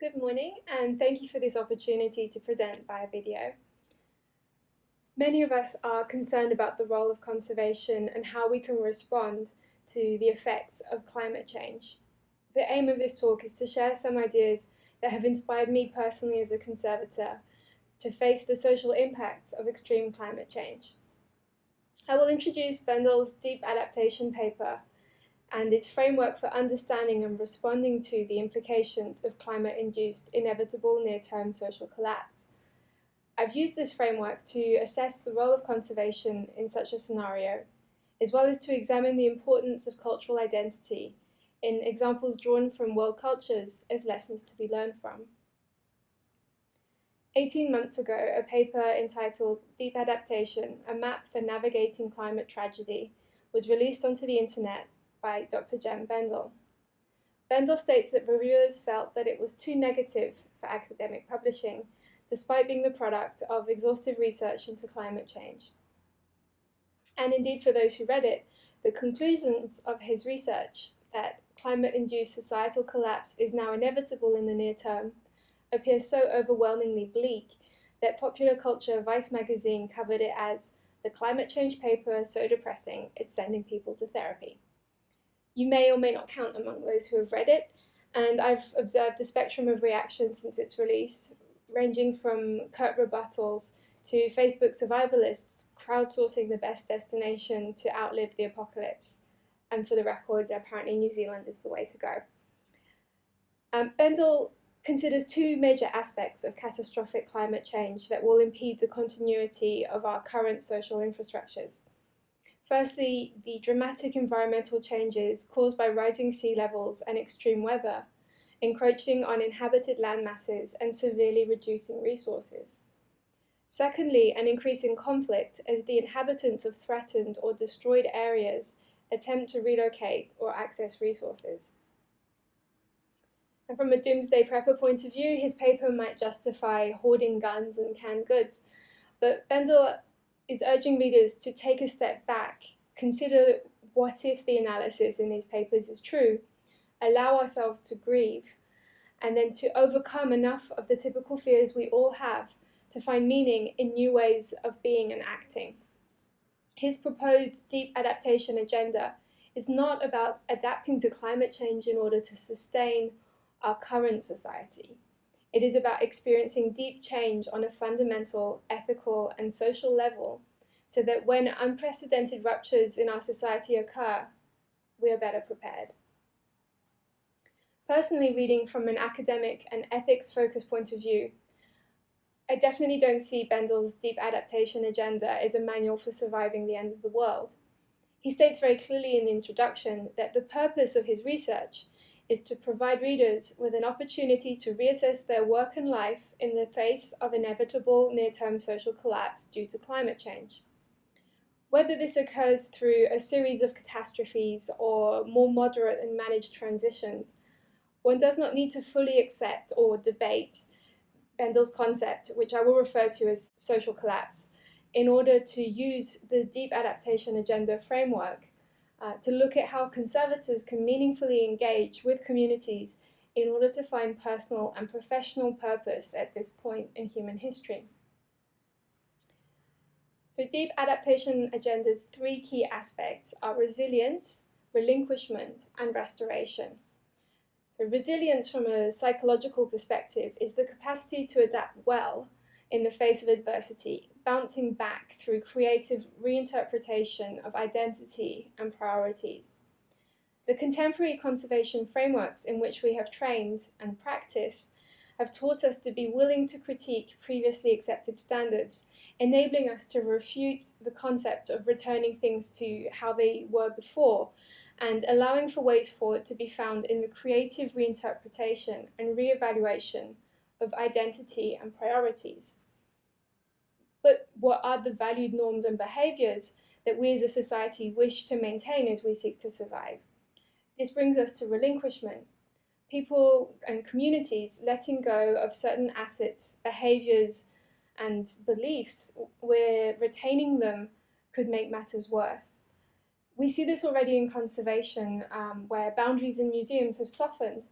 Good morning, and thank you for this opportunity to present via video. Many of us are concerned about the role of conservation and how we can respond to the effects of climate change. The aim of this talk is to share some ideas that have inspired me personally as a conservator to face the social impacts of extreme climate change. I will introduce Bendel's deep adaptation paper and its framework for understanding and responding to the implications of climate-induced inevitable near-term social collapse. I've used this framework to assess the role of conservation in such a scenario, as well as to examine the importance of cultural identity in examples drawn from world cultures as lessons to be learned from. 18 months ago, a paper entitled Deep Adaptation, a Map for Navigating Climate Tragedy was released onto the internet by Dr. Jem Bendel. Bendel states that reviewers felt that it was too negative for academic publishing, despite being the product of exhaustive research into climate change. And indeed, for those who read it, the conclusions of his research, that climate-induced societal collapse is now inevitable in the near term, appear so overwhelmingly bleak that Popular Culture Vice magazine covered it as the climate change paper so depressing it's sending people to therapy. You may or may not count among those who have read it, and I've observed a spectrum of reactions since its release, ranging from curt rebuttals to Facebook survivalists crowdsourcing the best destination to outlive the apocalypse. And for the record, apparently New Zealand is the way to go. Bendel considers two major aspects of catastrophic climate change that will impede the continuity of our current social infrastructures. Firstly, the dramatic environmental changes caused by rising sea levels and extreme weather, encroaching on inhabited land masses and severely reducing resources. Secondly, an increase in conflict as the inhabitants of threatened or destroyed areas attempt to relocate or access resources. And from a doomsday prepper point of view, his paper might justify hoarding guns and canned goods, but Bendel is urging readers to take a step back, consider what if the analysis in these papers is true, allow ourselves to grieve, and then to overcome enough of the typical fears we all have to find meaning in new ways of being and acting. His proposed deep adaptation agenda is not about adapting to climate change in order to sustain our current society. It is about experiencing deep change on a fundamental, ethical, and social level so that when unprecedented ruptures in our society occur, we are better prepared. Personally, reading from an academic and ethics-focused point of view, I definitely don't see Bendel's deep adaptation agenda as a manual for surviving the end of the world. He states very clearly in the introduction that the purpose of his research is to provide readers with an opportunity to reassess their work and life in the face of inevitable near-term social collapse due to climate change. Whether this occurs through a series of catastrophes or more moderate and managed transitions, one does not need to fully accept or debate Bendel's concept, which I will refer to as social collapse, in order to use the deep adaptation agenda framework to look at how conservators can meaningfully engage with communities in order to find personal and professional purpose at this point in human history. So deep adaptation agenda's three key aspects are resilience, relinquishment, and restoration. So resilience from a psychological perspective is the capacity to adapt well in the face of adversity, bouncing back through creative reinterpretation of identity and priorities. The contemporary conservation frameworks in which we have trained and practiced have taught us to be willing to critique previously accepted standards, enabling us to refute the concept of returning things to how they were before, and allowing for ways forward to be found in the creative reinterpretation and reevaluation of identity and priorities. But what are the valued norms and behaviours that we as a society wish to maintain as we seek to survive? This brings us to relinquishment. People and communities letting go of certain assets, behaviours, and beliefs where retaining them could make matters worse. We see this already in conservation, where boundaries in museums have softened.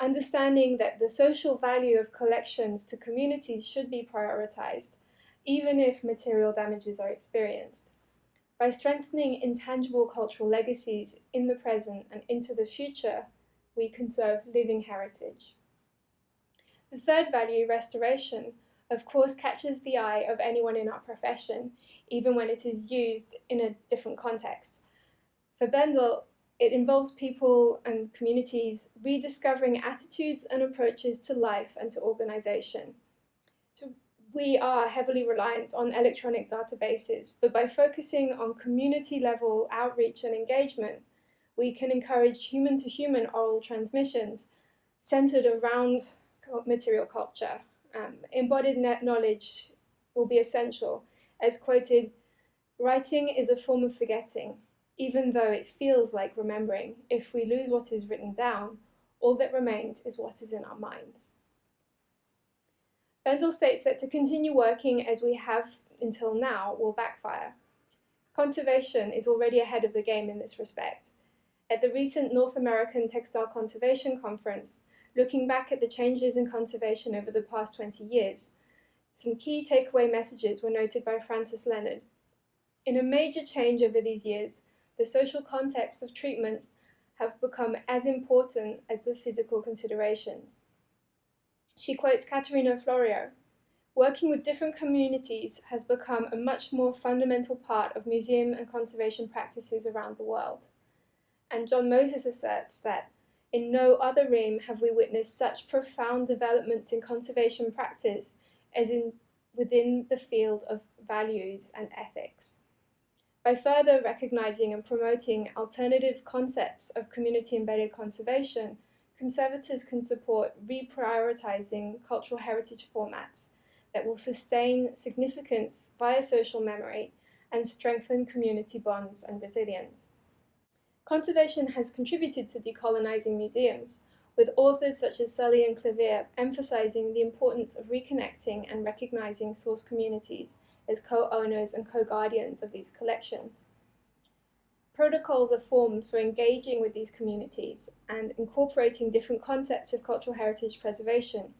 understanding that the social value of collections to communities should be prioritized, even if material damages are experienced. By strengthening intangible cultural legacies in the present and into the future, we conserve living heritage. The third value, restoration, of course catches the eye of anyone in our profession, even when it is used in a different context. For Bendel, it involves people and communities rediscovering attitudes and approaches to life and to organization. So we are heavily reliant on electronic databases, but by focusing on community-level outreach and engagement, we can encourage human-to-human oral transmissions centered around material culture. Embodied knowledge will be essential. As quoted, "Writing is a form of forgetting, even though it feels like remembering. If we lose what is written down, all that remains is what is in our minds." Bendel states that to continue working as we have until now will backfire. Conservation is already ahead of the game in this respect. At the recent North American Textile Conservation Conference, looking back at the changes in conservation over the past 20 years, some key takeaway messages were noted by Francis Leonard. In a major change over these years, the social context of treatment have become as important as the physical considerations. She quotes Caterina Florio, "Working with different communities has become a much more fundamental part of museum and conservation practices around the world." And John Moses asserts that in no other realm have we witnessed such profound developments in conservation practice as within the field of values and ethics. By further recognizing and promoting alternative concepts of community-embedded conservation, conservators can support reprioritizing cultural heritage formats that will sustain significance via social memory and strengthen community bonds and resilience. Conservation has contributed to decolonizing museums, with authors such as Sully and Clavier emphasizing the importance of reconnecting and recognizing source communities as co-owners and co-guardians of these collections. Protocols are formed for engaging with these communities and incorporating different concepts of cultural heritage preservation.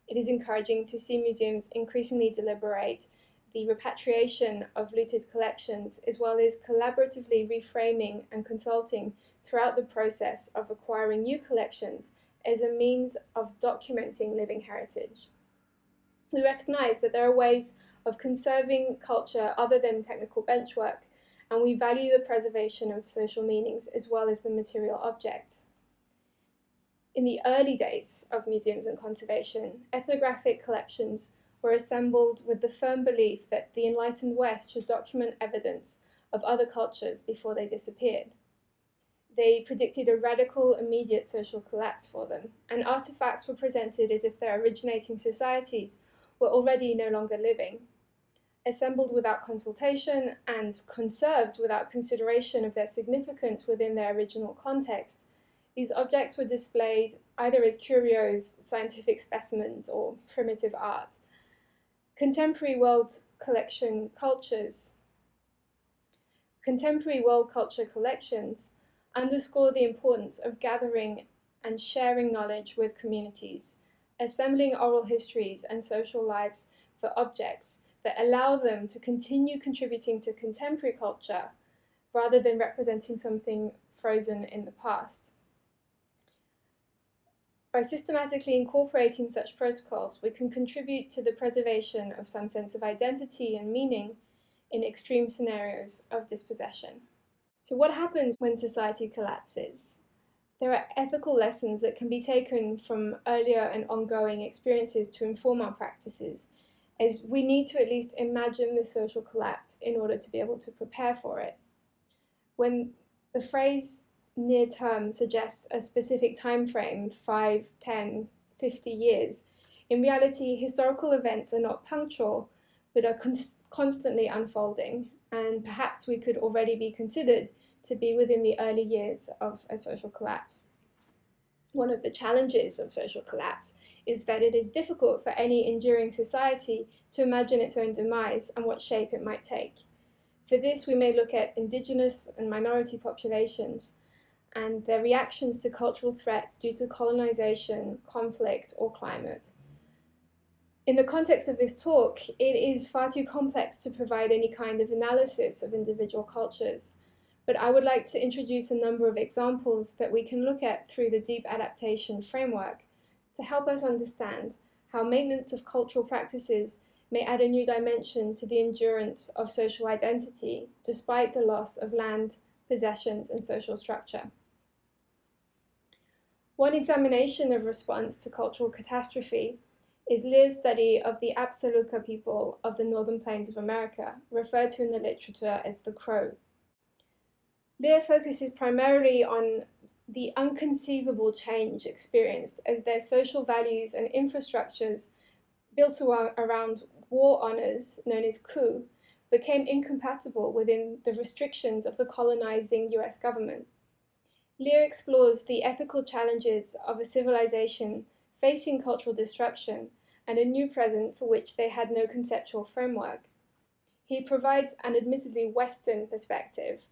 It is encouraging to see museums increasingly deliberate the repatriation of looted collections, as well as collaboratively reframing and consulting throughout the process of acquiring new collections as a means of documenting living heritage. We recognize that there are ways of conserving culture other than technical benchwork, and we value the preservation of social meanings as well as the material object. In the early days of museums and conservation, ethnographic collections were assembled with the firm belief that the enlightened West should document evidence of other cultures before they disappeared. They predicted a radical, immediate social collapse for them, and artifacts were presented as if their originating societies were already no longer living. Assembled without consultation and conserved without consideration of their significance within their original context, these objects were displayed either as curios, scientific specimens, or primitive art. Contemporary world culture collections underscore the importance of gathering and sharing knowledge with communities, assembling oral histories and social lives for objects that allow them to continue contributing to contemporary culture rather than representing something frozen in the past. By systematically incorporating such protocols, we can contribute to the preservation of some sense of identity and meaning in extreme scenarios of dispossession. So what happens when society collapses? There are ethical lessons that can be taken from earlier and ongoing experiences to inform our practices, as we need to at least imagine the social collapse in order to be able to prepare for it. When the phrase near term suggests a specific time frame, 5, 10, 50 years, in reality, historical events are not punctual, but are constantly unfolding, and perhaps we could already be considered to be within the early years of a social collapse. One of the challenges of social collapse is that it is difficult for any enduring society to imagine its own demise and what shape it might take. For this, we may look at indigenous and minority populations, and their reactions to cultural threats due to colonization, conflict, or climate. In the context of this talk, it is far too complex to provide any kind of analysis of individual cultures, but I would like to introduce a number of examples that we can look at through the deep adaptation framework to help us understand how maintenance of cultural practices may add a new dimension to the endurance of social identity despite the loss of land, possessions, and social structure. One examination of response to cultural catastrophe is Lear's study of the Apsaluka people of the Northern Plains of America, referred to in the literature as the Crow. Lear focuses primarily on the unconceivable change experienced as their social values and infrastructures built around war honors, known as coup, became incompatible within the restrictions of the colonizing US government. Lear explores the ethical challenges of a civilization facing cultural destruction and a new present for which they had no conceptual framework. He provides an admittedly Western perspective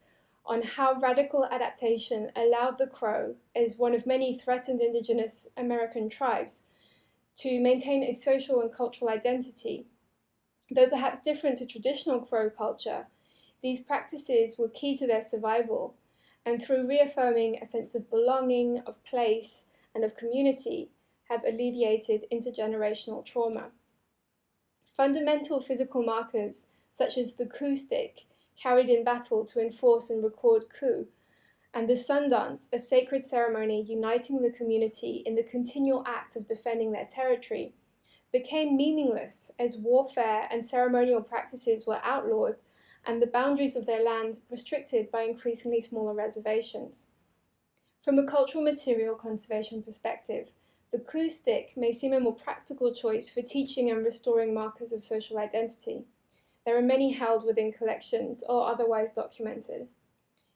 on how radical adaptation allowed the Crow, as one of many threatened indigenous American tribes, to maintain a social and cultural identity. Though perhaps different to traditional Crow culture, these practices were key to their survival, and through reaffirming a sense of belonging, of place, and of community, have alleviated intergenerational trauma. Fundamental physical markers, such as the coup stick, carried in battle to enforce and record coup, and the sun dance, a sacred ceremony uniting the community in the continual act of defending their territory, became meaningless as warfare and ceremonial practices were outlawed and the boundaries of their land restricted by increasingly smaller reservations. From a cultural material conservation perspective, the coup stick may seem a more practical choice for teaching and restoring markers of social identity. There are many held within collections or otherwise documented.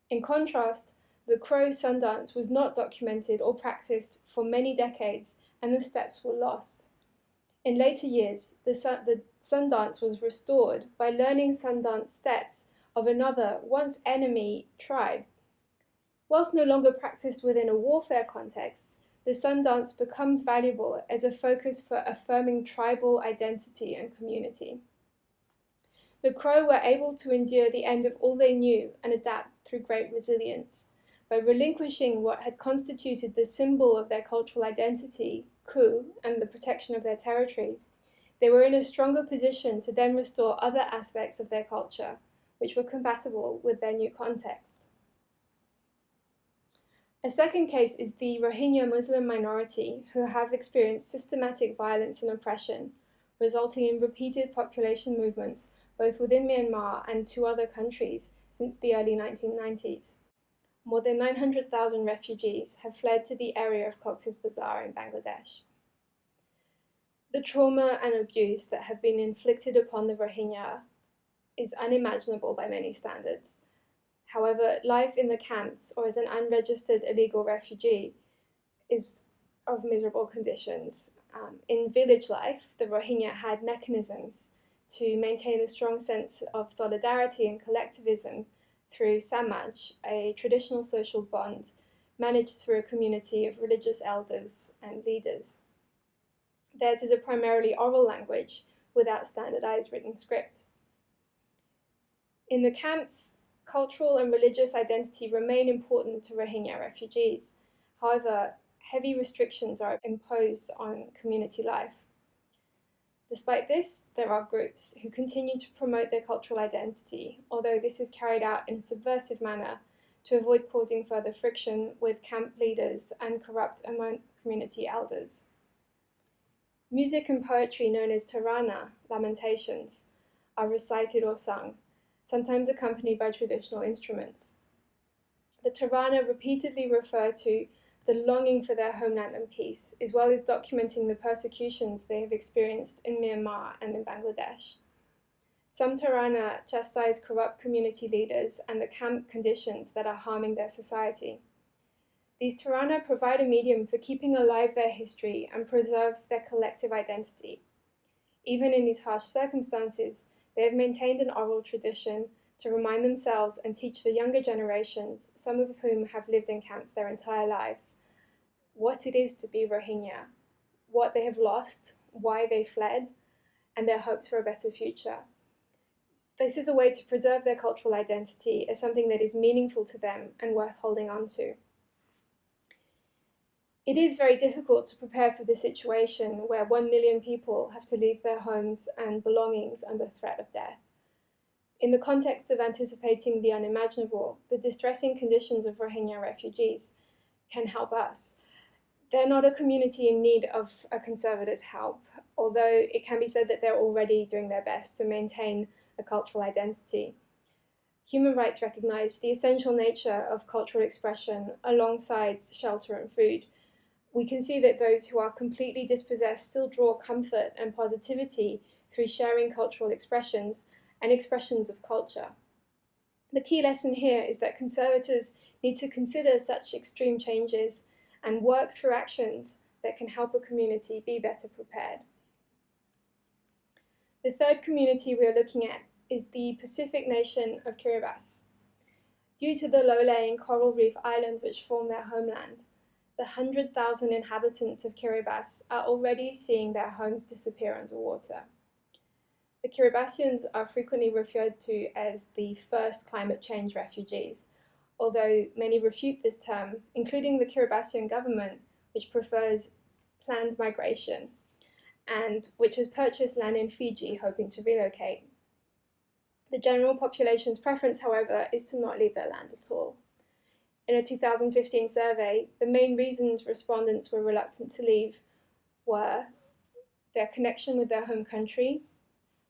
In contrast, the Crow Sundance was not documented or practiced for many decades, and the steps were lost. In later years, the Sundance was restored by learning Sundance steps of another, once enemy, tribe. Whilst no longer practiced within a warfare context, the Sundance becomes valuable as a focus for affirming tribal identity and community. The Crow were able to endure the end of all they knew and adapt through great resilience. By relinquishing what had constituted the symbol of their cultural identity, coup, and the protection of their territory, they were in a stronger position to then restore other aspects of their culture, which were compatible with their new context. A second case is the Rohingya Muslim minority, who have experienced systematic violence and oppression, resulting in repeated population movements both within Myanmar and two other countries since the early 1990s. More than 900,000 refugees have fled to the area of Cox's Bazar in Bangladesh. The trauma and abuse that have been inflicted upon the Rohingya is unimaginable by many standards. However, life in the camps or as an unregistered illegal refugee is of miserable conditions. In village life, the Rohingya had mechanisms to maintain a strong sense of solidarity and collectivism through samaj, a traditional social bond managed through a community of religious elders and leaders. Theirs is a primarily oral language without standardized written script. In the camps, cultural and religious identity remain important to Rohingya refugees. However, heavy restrictions are imposed on community life. Despite this, there are groups who continue to promote their cultural identity, although this is carried out in a subversive manner to avoid causing further friction with camp leaders and corrupt community elders. Music and poetry known as tarana, lamentations, are recited or sung, sometimes accompanied by traditional instruments. The tarana repeatedly refer to the longing for their homeland and peace, as well as documenting the persecutions they have experienced in Myanmar and in Bangladesh. Some tarana chastise corrupt community leaders and the camp conditions that are harming their society. These tarana provide a medium for keeping alive their history and preserve their collective identity. Even in these harsh circumstances, they have maintained an oral tradition to remind themselves and teach the younger generations, some of whom have lived in camps their entire lives, what it is to be Rohingya, what they have lost, why they fled, and their hopes for a better future. This is a way to preserve their cultural identity as something that is meaningful to them and worth holding on to. It is very difficult to prepare for this situation where 1 million people have to leave their homes and belongings under threat of death. In the context of anticipating the unimaginable, the distressing conditions of Rohingya refugees can help us. They're not a community in need of a conservator's help, although it can be said that they're already doing their best to maintain a cultural identity. Human rights recognize the essential nature of cultural expression alongside shelter and food. We can see that those who are completely dispossessed still draw comfort and positivity through sharing cultural expressions and expressions of culture. The key lesson here is that conservators need to consider such extreme changes and work through actions that can help a community be better prepared. The third community we are looking at is the Pacific nation of Kiribati. Due to the low-lying coral reef islands which form their homeland, the 100,000 inhabitants of Kiribati are already seeing their homes disappear underwater. The Kiribatians are frequently referred to as the first climate change refugees, although many refute this term, including the Kiribatian government, which prefers planned migration and which has purchased land in Fiji hoping to relocate. The general population's preference, however, is to not leave their land at all. In a 2015 survey, the main reasons respondents were reluctant to leave were their connection with their home country,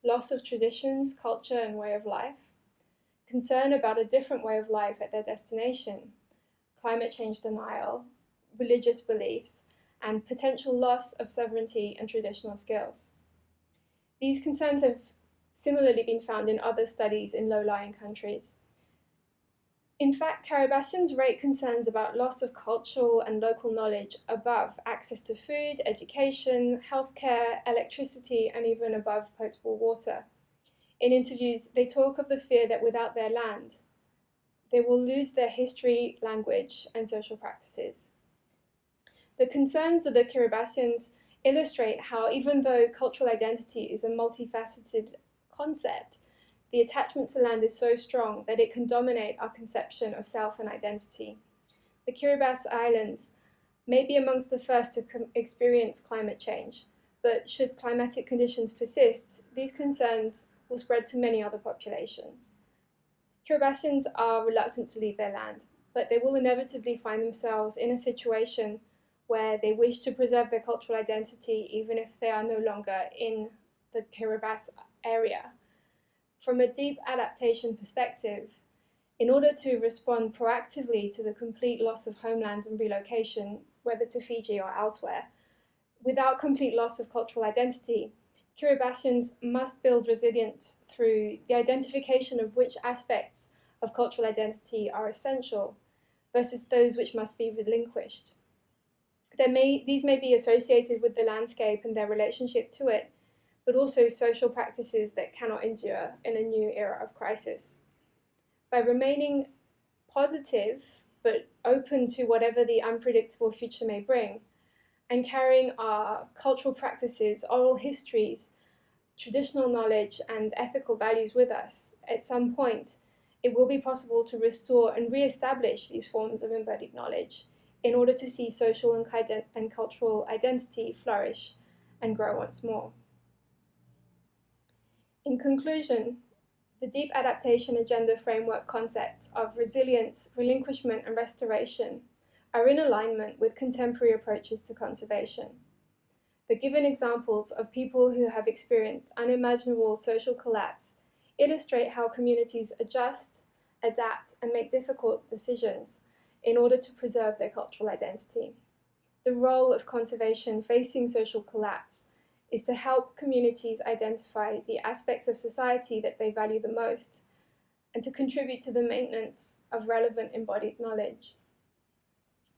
loss of traditions, culture, and way of life, concern about a different way of life at their destination, climate change denial, religious beliefs, and potential loss of sovereignty and traditional skills. These concerns have similarly been found in other studies in low-lying countries. In fact, Kiribatians rate concerns about loss of cultural and local knowledge above access to food, education, healthcare, electricity, and even above potable water. In interviews, they talk of the fear that without their land, they will lose their history, language, and social practices. The concerns of the Kiribatians illustrate how, even though cultural identity is a multifaceted concept, the attachment to land is so strong that it can dominate our conception of self and identity. The Kiribati Islands may be amongst the first to experience climate change, but should climatic conditions persist, these concerns will spread to many other populations. Kiribatians are reluctant to leave their land, but they will inevitably find themselves in a situation where they wish to preserve their cultural identity even if they are no longer in the Kiribati area. From a deep adaptation perspective, in order to respond proactively to the complete loss of homeland and relocation, whether to Fiji or elsewhere, without complete loss of cultural identity, Kiribatians must build resilience through the identification of which aspects of cultural identity are essential versus those which must be relinquished. These may be associated with the landscape and their relationship to it, but also social practices that cannot endure in a new era of crisis. By remaining positive but open to whatever the unpredictable future may bring, and carrying our cultural practices, oral histories, traditional knowledge, and ethical values with us, at some point, it will be possible to restore and re-establish these forms of embodied knowledge in order to see social and cultural identity flourish and grow once more. In conclusion, the deep adaptation agenda framework concepts of resilience, relinquishment, and restoration are in alignment with contemporary approaches to conservation. The given examples of people who have experienced unimaginable social collapse illustrate how communities adjust, adapt, and make difficult decisions in order to preserve their cultural identity. The role of conservation facing social collapse is to help communities identify the aspects of society that they value the most and to contribute to the maintenance of relevant embodied knowledge.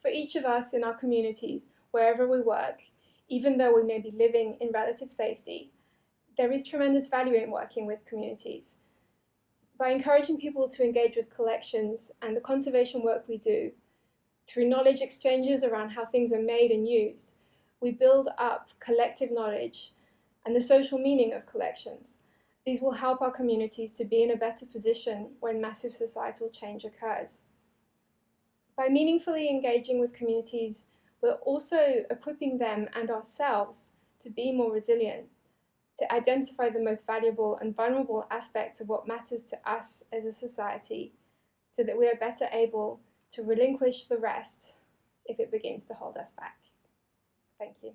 For each of us in our communities, wherever we work, even though we may be living in relative safety, there is tremendous value in working with communities. By encouraging people to engage with collections and the conservation work we do, through knowledge exchanges around how things are made and used, we build up collective knowledge and the social meaning of collections. These will help our communities to be in a better position when massive societal change occurs. By meaningfully engaging with communities, we're also equipping them and ourselves to be more resilient, to identify the most valuable and vulnerable aspects of what matters to us as a society, so that we are better able to relinquish the rest if it begins to hold us back. Thank you.